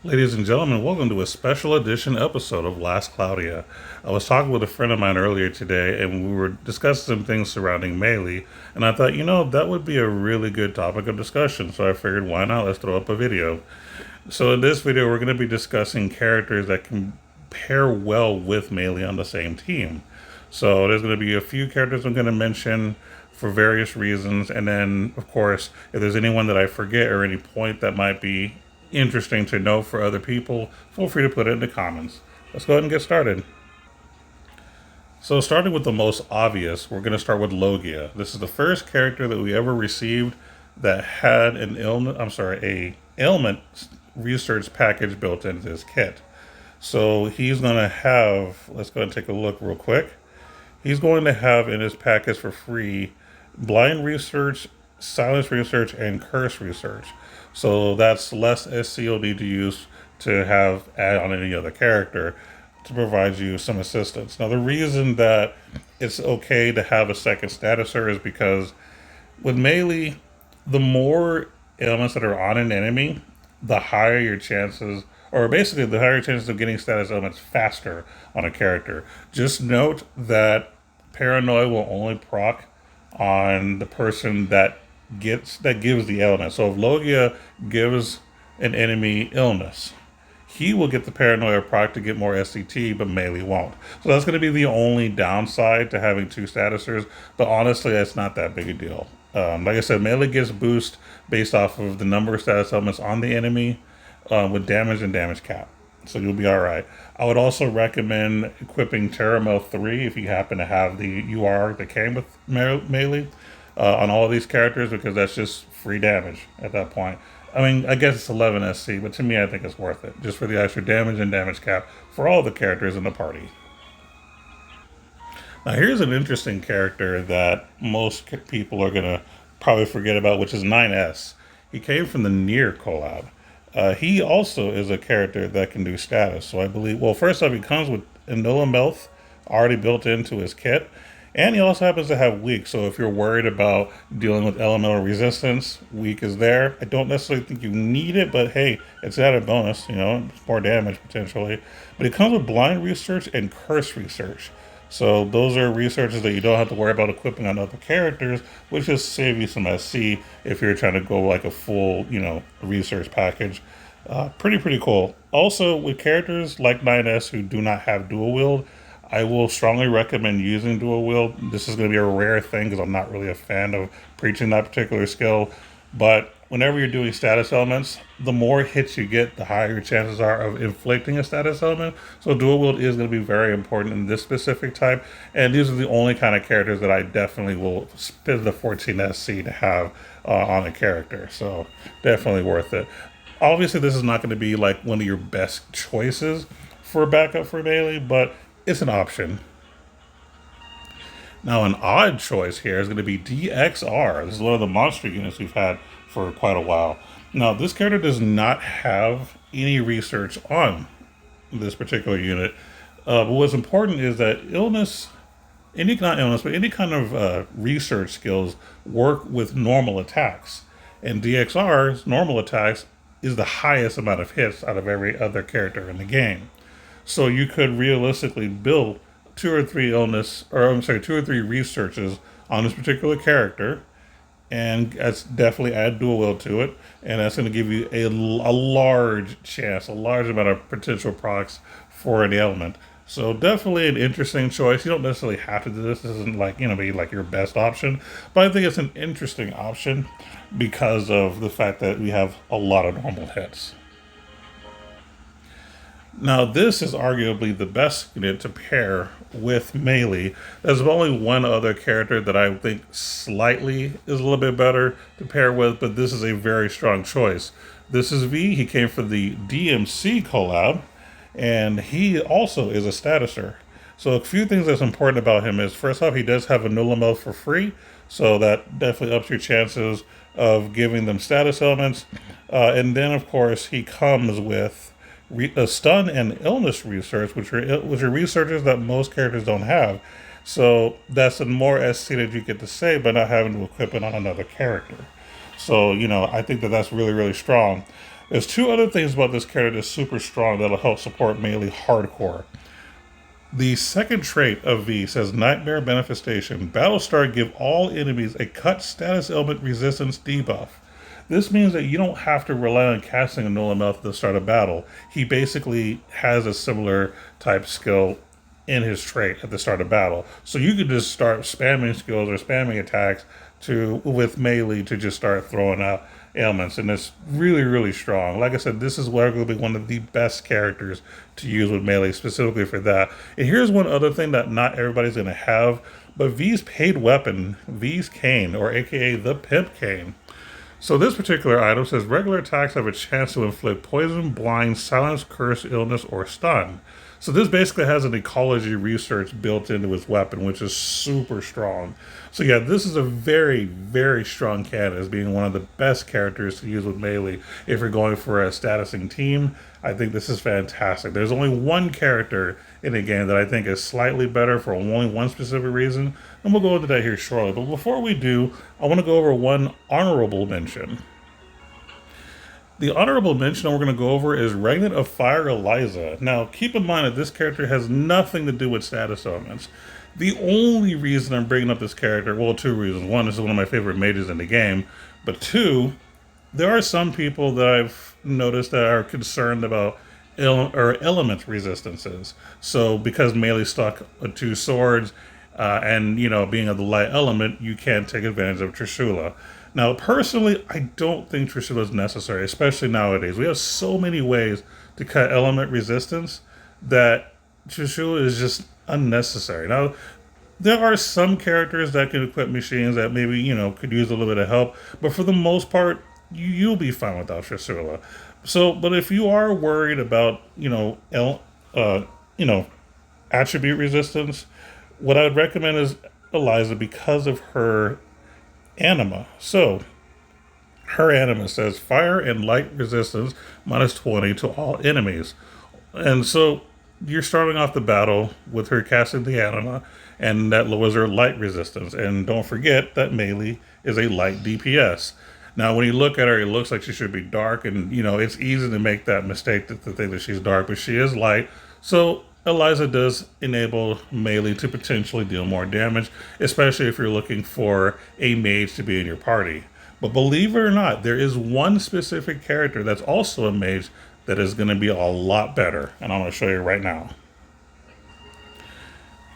Ladies and gentlemen, welcome to a special edition episode of Last Cloudia. I was talking with a friend of mine earlier today, and we were discussing some things surrounding melee, and I thought, that would be a really good topic of discussion, so I figured, why not? Let's throw up a video. So in this video, we're going to be discussing characters that can pair well with melee on the same team. So there's going to be a few characters I'm going to mention for various reasons, and then, of course, if there's anyone that I forget or any point that might be interesting to know for other people, feel free to put it in the comments. Let's go ahead and get started. So starting with the most obvious, we're going to start with Logia. This is the first character that we ever received that had a ailment research package built into his kit. So he's going to have, let's go and take a look real quick. He's going to have in his package for free blind research, silence research, and curse research. So that's less SC you'll need to use to have add on any other character to provide you some assistance. Now the reason that it's okay to have a second statuser is because with melee, the more elements that are on an enemy, the higher your chances, or basically the higher chances of getting status elements faster on a character. Just note that Paranoia will only proc on the person that gives the element. So if Logia gives an enemy illness, he will get the Paranoia proc to get more SCT, but melee won't. So that's going to be the only downside to having two statusers, but honestly, that's not that big a deal. Like I said, melee gets boost based off of the number of status elements on the enemy with damage and damage cap. So you'll be all right. I would also recommend equipping Terramel 3 if you happen to have the UR that came with melee on all of these characters, because that's just free damage at that point. I mean, I guess it's 11 SC, but to me, I think it's worth it, just for the extra damage and damage cap for all the characters in the party. Now, here's an interesting character that most people are going to probably forget about, which is 9S. He came from the Nier collab. He also is a character that can do status. So I believe, well, first off, he comes with Melth already built into his kit. And he also happens to have weak. So if you're worried about dealing with elemental resistance, weak is there. I don't necessarily think you need it, but hey, it's added bonus, it's more damage potentially. But it comes with blind research and curse research. So those are researches that you don't have to worry about equipping on other characters, which just save you some SC if you're trying to go like a full, research package. Pretty cool. Also, with characters like 9S who do not have dual wield, I will strongly recommend using dual wield. This is going to be a rare thing because I'm not really a fan of preaching that particular skill. But whenever you're doing status elements, the more hits you get, the higher your chances are of inflicting a status element. So dual wield is going to be very important in this specific type. And these are the only kind of characters that I definitely will spend the 14 SC to have on a character. So definitely worth it. Obviously, this is not going to be like one of your best choices for backup for melee, but it's an option. Now, an odd choice here is going to be DXR. This is one of the monster units we've had for quite a while. Now, this character does not have any research on this particular unit. But what's important is that any kind of research skills work with normal attacks. And DXR's normal attacks is the highest amount of hits out of every other character in the game. So you could realistically build two or three researches on this particular character, and that's definitely add dual wield to it, and that's going to give you a large amount of potential procs for an element. So definitely an interesting choice. You don't necessarily have to do this. This isn't like, be like your best option, but I think it's an interesting option because of the fact that we have a lot of normal hits. Now, this is arguably the best unit to pair with melee. There's only one other character that I think slightly is a little bit better to pair with, but this is a very strong choice. This is V. He came from the DMC collab, and he also is a statuser. So a few things that's important about him is, first off, he does have a Melth for free, so that definitely ups your chances of giving them status elements. And then, of course, he comes with stun and illness research, which are researches that most characters don't have. So that's a more SC that you get to say, but not having to equip it on another character. So, I think that that's really, really strong. There's two other things about this character that's super strong that'll help support melee hardcore. The second trait of V says Nightmare Manifestation. Battlestar give all enemies a cut status element resistance debuff. This means that you don't have to rely on casting a null enough at the start of battle. He basically has a similar type skill in his trait at the start of battle. So you could just start spamming skills or spamming attacks to with melee to just start throwing out ailments, and it's really, really strong. Like I said, this is arguably one of the best characters to use with melee specifically for that. And here's one other thing that not everybody's going to have, but V's paid weapon, V's cane, or aka the Pimp Cane. So this particular item says regular attacks have a chance to inflict poison, blind, silence, curse, illness, or stun. So this basically has an ecology research built into his weapon, which is super strong. So yeah, this is a very, very strong candidate as being one of the best characters to use with melee. If you're going for a statusing team, I think this is fantastic. There's only one character in the game that I think is slightly better for only one specific reason, and we'll go into that here shortly. But before we do, I want to go over one honorable mention. The honorable mention we're going to go over is Ragnan of Fire Eliza. Now, keep in mind that this character has nothing to do with status elements. The only reason I'm bringing up this character, well, two reasons. One, this is one of my favorite mages in the game. But two, there are some people that I've noticed that are concerned about element resistances. So because melee stuck with two swords, and being of the light element, you can't take advantage of Trishula. Now, personally, I don't think Trishula is necessary, especially nowadays. We have so many ways to cut element resistance that Trishula is just unnecessary. Now, there are some characters that can equip machines that maybe, could use a little bit of help, but for the most part, you'll be fine without Trishula. So, but if you are worried about, attribute resistance, what I would recommend is Eliza because of her anima. So, her anima says fire and light resistance minus 20 to all enemies. And so, you're starting off the battle with her casting the anima, and that lowers her light resistance. And don't forget that melee is a light DPS. Now, when you look at her, it looks like she should be dark, and it's easy to make that mistake to think that she's dark, but she is light. So Eliza does enable melee to potentially deal more damage, especially if you're looking for a mage to be in your party. But believe it or not, there is one specific character that's also a mage that is going to be a lot better, and I'm going to show you right now.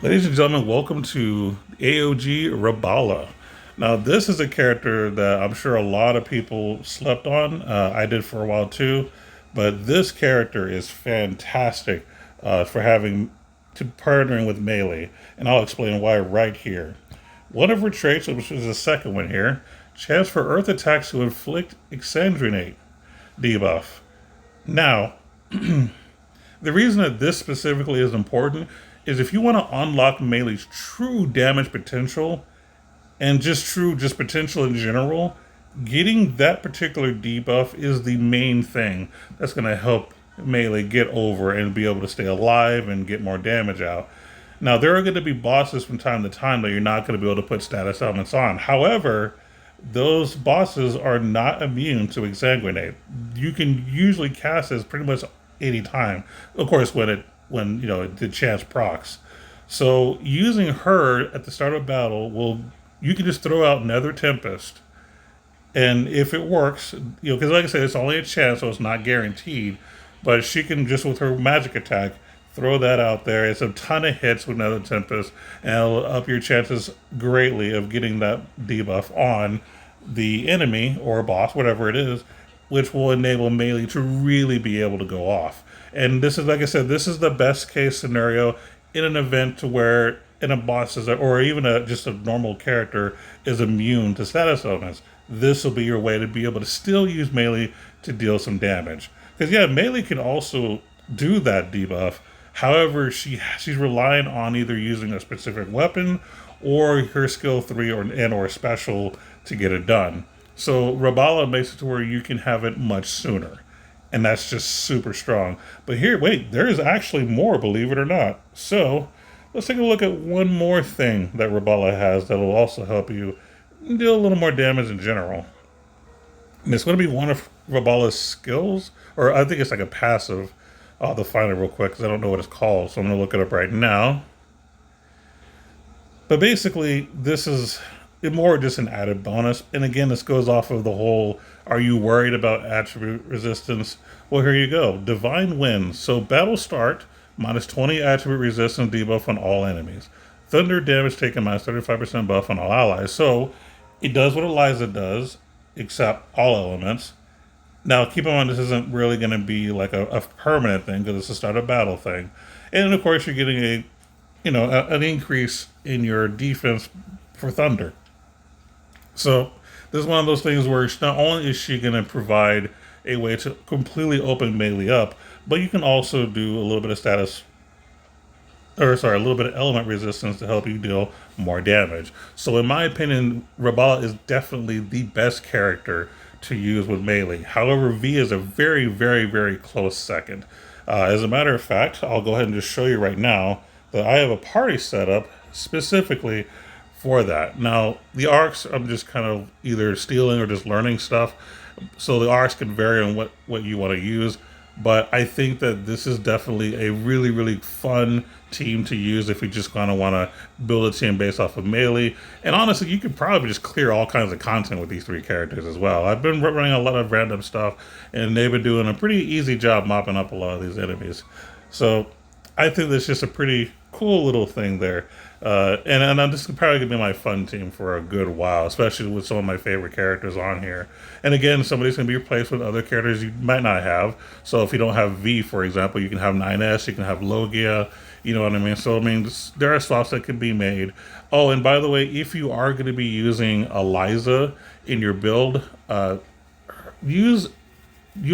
Ladies and gentlemen, welcome to AOG Rabala. Now, this is a character that I'm sure a lot of people slept on. I did for a while too, but this character is fantastic for partnering with melee, and I'll explain why right here. One of her traits, which is the second one here, chance for earth attacks to inflict exsanguinate debuff. Now, the reason that this specifically is important is if you want to unlock melee's true damage potential and just potential in general, getting that particular debuff is the main thing that's going to help melee get over and be able to stay alive and get more damage out. Now, there are going to be bosses from time to time that you're not going to be able to put status elements on. However, those bosses are not immune to exsanguinate. You can usually cast this pretty much any time. Of course, when the chance procs. So using her at the start of battle you can just throw out Nether Tempest, and if it works, because like I said, it's only a chance, so it's not guaranteed. But she can just with her magic attack throw that out there. It's a ton of hits with Nether Tempest, and it'll up your chances greatly of getting that debuff on the enemy or boss, whatever it is, which will enable melee to really be able to go off. And this is, like I said, this is the best case scenario in an event to where in a boss or even just a normal character is immune to status elements. This will be your way to be able to still use melee to deal some damage. Because melee can also do that debuff. However, she's relying on either using a specific weapon or her skill 3 or special to get it done. So Rabala makes it to where you can have it much sooner. And that's just super strong. But here, wait, there is actually more, believe it or not. So let's take a look at one more thing that Rabala has that will also help you deal a little more damage in general. And it's going to be one of Rabala's skills, or I think it's like a passive. I'll have to find it real quick because I don't know what it's called, so I'm gonna look it up right now. But basically, this is more just an added bonus. And again, this goes off of the whole are you worried about attribute resistance? Well, here you go. Divine Wind. So, battle start, minus 20 attribute resistance debuff on all enemies. Thunder damage taken, minus 35% buff on all allies. So, it does what Eliza does, except all elements. Now, keep in mind, this isn't really going to be like a permanent thing because it's a start of battle thing. And of course, you're getting an increase in your defense for Thunder. So this is one of those things where not only is she going to provide a way to completely open melee up, but you can also do a little bit of a little bit of element resistance to help you deal more damage. So in my opinion, Rabala is definitely the best character to use with melee. However, V is a very, very, very close second. As a matter of fact, I'll go ahead and just show you right now that I have a party set up specifically for that. Now, the arcs, I'm just kind of either stealing or just learning stuff. So the arcs can vary on what you want to use. But I think that this is definitely a really, really fun team to use if you just kind of want to build a team based off of melee. And honestly, you could probably just clear all kinds of content with these three characters as well. I've been running a lot of random stuff, and they've been doing a pretty easy job mopping up a lot of these enemies. So I think that's just a pretty cool little thing there. And this is probably going to be my fun team for a good while, especially with some of my favorite characters on here. And again, somebody's going to be replaced with other characters you might not have. So if you don't have V, for example, you can have 9S, you can have Logia, you know what I mean? So, I mean, there are swaps that can be made. Oh, and by the way, if you are going to be using Eliza in your build, you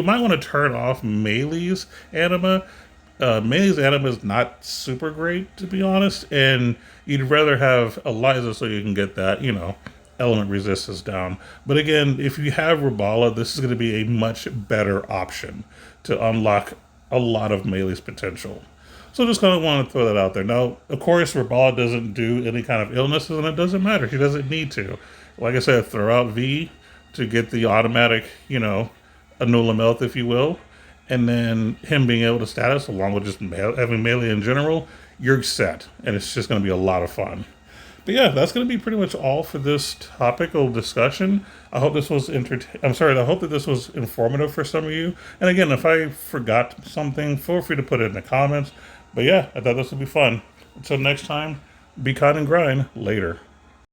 might want to turn off Melee's anima. Melee's anima is not super great, to be honest, and you'd rather have Eliza so you can get that, element resistance down. But again, if you have Rabala, this is going to be a much better option to unlock a lot of Melee's potential. So just kind of want to throw that out there. Now, of course, Rabala doesn't do any kind of illnesses, and it doesn't matter. She doesn't need to. Like I said, throw out V to get the automatic, Anula Melt, if you will. And then him being able to status, along with just having melee in general, you're set. And it's just going to be a lot of fun. But yeah, that's going to be pretty much all for this topical discussion. I hope this was I hope that this was informative for some of you. And again, if I forgot something, feel free to put it in the comments. But yeah, I thought this would be fun. Until next time, be kind and grind. Later.